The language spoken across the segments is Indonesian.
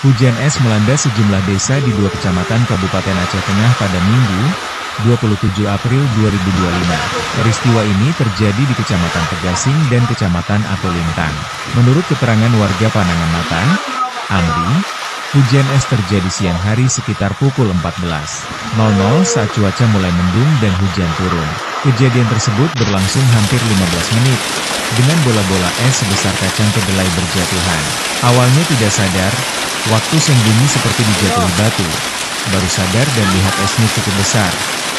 Hujan es melanda sejumlah desa di 2 kecamatan Kabupaten Aceh Tengah pada Minggu, 27 April 2025. Peristiwa ini terjadi di Kecamatan Pegasing dan Kecamatan Atolintang. Menurut keterangan warga Panangan Matan, Amri, hujan es terjadi siang hari sekitar pukul 14.00 saat cuaca mulai mendung dan hujan turun. Kejadian tersebut berlangsung hampir 15 menit, dengan bola-bola es sebesar kacang kedelai berjatuhan. Awalnya tidak sadar, waktu sembunyi seperti dijatuhi batu. Baru sadar dan lihat esnya cukup besar,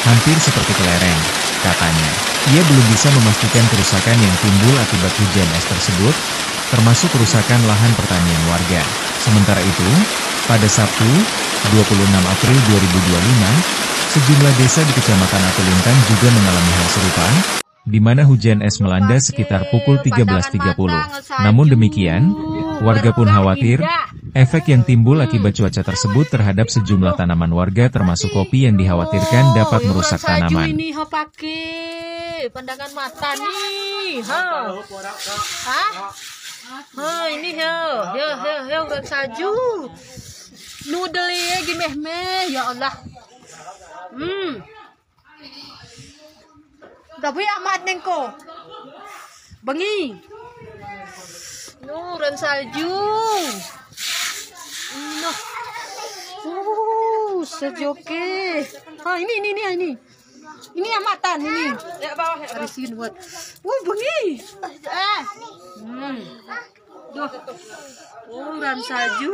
hampir seperti kelereng, katanya. Ia belum bisa memastikan kerusakan yang timbul akibat hujan es tersebut, termasuk kerusakan lahan pertanian warga. Sementara itu, pada Sabtu, 26 April 2025, sejumlah desa di Kecamatan Atolintang juga mengalami hal serupa, di mana hujan es melanda sekitar pukul 13.30. Namun demikian, warga pun khawatir, efek yang timbul akibat cuaca tersebut terhadap sejumlah tanaman warga termasuk kopi yang dikhawatirkan dapat merusak tanaman. Ini pakai pandangan mata nih, ini urat saju, noodle gimeh ya Allah. Tapi amat nengko, bengi, nuran salju, sejoke, ini amatan ini, harisin buat, bengi, nuran salju.